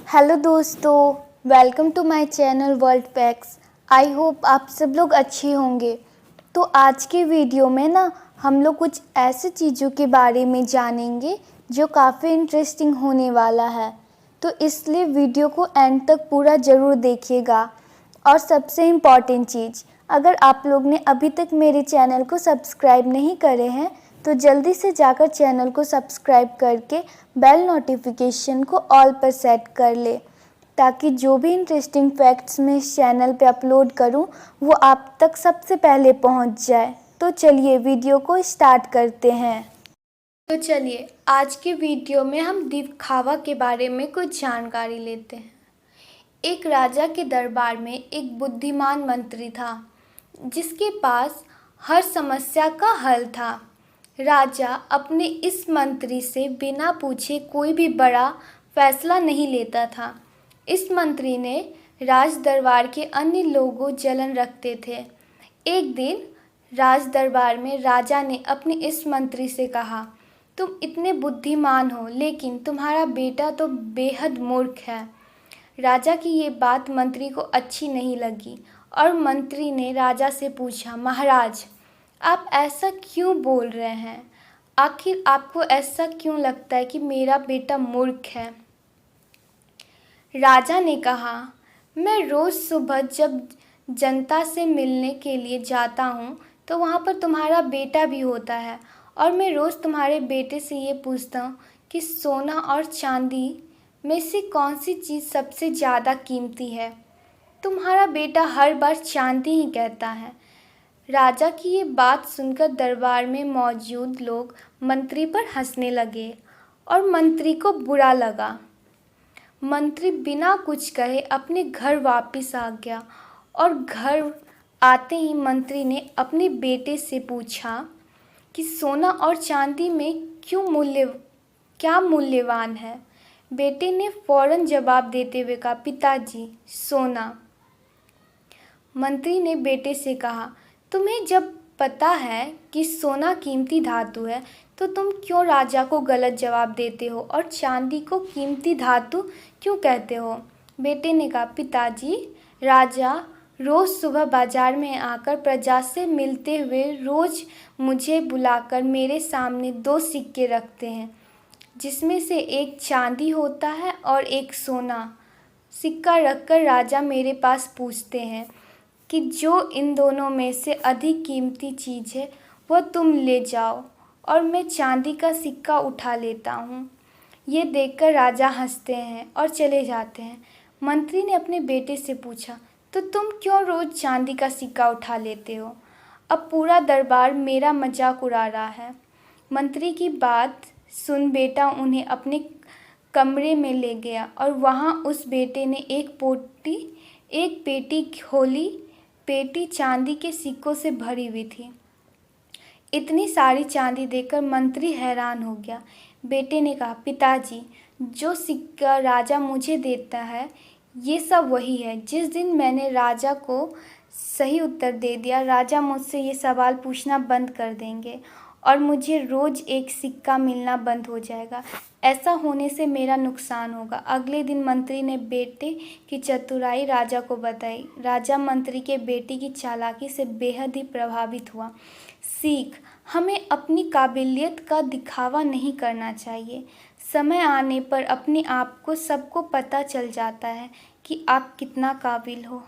Hello दोस्तों, welcome to my channel world facts. I hope आप सब लोग अच्छे होंगे। तो आज के वीडियो में हम लोग कुछ ऐसे चीज़ों के बारे में जानेंगे जो काफ़ी इंटरेस्टिंग होने वाला है। तो इसलिए वीडियो को एंड तक पूरा ज़रूर देखिएगा। और सबसे इम्पॉर्टेंट चीज़, अगर आप लोग ने अभी तक मेरे चैनल को सब्सक्राइब नहीं करे हैं तो जल्दी से जाकर चैनल को सब्सक्राइब करके बेल नोटिफिकेशन को ऑल पर सेट कर ले, ताकि जो भी इंटरेस्टिंग फैक्ट्स मैं इस चैनल पे अपलोड करूं वो आप तक सबसे पहले पहुंच जाए। तो चलिए वीडियो को स्टार्ट करते हैं। तो चलिए आज के वीडियो में हम दिखावा के बारे में कुछ जानकारी लेते हैं। एक राजा के दरबार में एक बुद्धिमान मंत्री था जिसके पास हर समस्या का हल था। राजा अपने इस मंत्री से बिना पूछे कोई भी बड़ा फैसला नहीं लेता था। इस मंत्री ने राज दरबार के अन्य लोगों जलन रखते थे। एक दिन राज दरबार में राजा ने अपने इस मंत्री से कहा, तुम इतने बुद्धिमान हो लेकिन तुम्हारा बेटा तो बेहद मूर्ख है। राजा की ये बात मंत्री को अच्छी नहीं लगी और मंत्री ने राजा से पूछा, महाराज आप ऐसा क्यों बोल रहे हैं? आखिर आपको ऐसा क्यों लगता है कि मेरा बेटा मूर्ख है? राजा ने कहा, मैं रोज़ सुबह जब जनता से मिलने के लिए जाता हूँ तो वहाँ पर तुम्हारा बेटा भी होता है और मैं रोज़ तुम्हारे बेटे से ये पूछता हूँ कि सोना और चांदी में से कौन सी चीज़ सबसे ज़्यादा कीमती है। तुम्हारा बेटा हर बार चांदी ही कहता है। राजा की ये बात सुनकर दरबार में मौजूद लोग मंत्री पर हंसने लगे और मंत्री को बुरा लगा। मंत्री बिना कुछ कहे अपने घर वापस आ गया और घर आते ही मंत्री ने अपने बेटे से पूछा कि सोना और चांदी में क्या मूल्यवान है। बेटे ने फौरन जवाब देते हुए कहा, पिताजी सोना। मंत्री ने बेटे से कहा, तुम्हें जब पता है कि सोना कीमती धातु है तो तुम क्यों राजा को गलत जवाब देते हो और चांदी को कीमती धातु क्यों कहते हो? बेटे ने कहा, पिताजी राजा रोज़ सुबह बाजार में आकर प्रजा से मिलते हुए रोज़ मुझे बुलाकर मेरे सामने दो सिक्के रखते हैं जिसमें से एक चांदी होता है और एक सोना। सिक्का रखकर राजा मेरे पास पूछते हैं कि जो इन दोनों में से अधिक कीमती चीज़ है वह तुम ले जाओ, और मैं चांदी का सिक्का उठा लेता हूँ। ये देखकर राजा हंसते हैं और चले जाते हैं। मंत्री ने अपने बेटे से पूछा, तो तुम क्यों रोज़ चांदी का सिक्का उठा लेते हो? अब पूरा दरबार मेरा मजाक उड़ा रहा है। मंत्री की बात सुन बेटा उन्हें अपने कमरे में ले गया और वहाँ उस बेटे ने एक पेटी खोली। पेटी चांदी के सिक्कों से भरी हुई थी। इतनी सारी चांदी देखकर मंत्री हैरान हो गया। बेटे ने कहा, पिताजी जो सिक्का राजा मुझे देता है ये सब वही है। जिस दिन मैंने राजा को सही उत्तर दे दिया, राजा मुझसे ये सवाल पूछना बंद कर देंगे और मुझे रोज़ एक सिक्का मिलना बंद हो जाएगा। ऐसा होने से मेरा नुकसान होगा। अगले दिन मंत्री ने बेटे की चतुराई राजा को बताई। राजा मंत्री के बेटे की चालाकी से बेहद ही प्रभावित हुआ। सीख, हमें अपनी काबिलियत का दिखावा नहीं करना चाहिए। समय आने पर अपने आप को सबको पता चल जाता है कि आप कितना काबिल हो।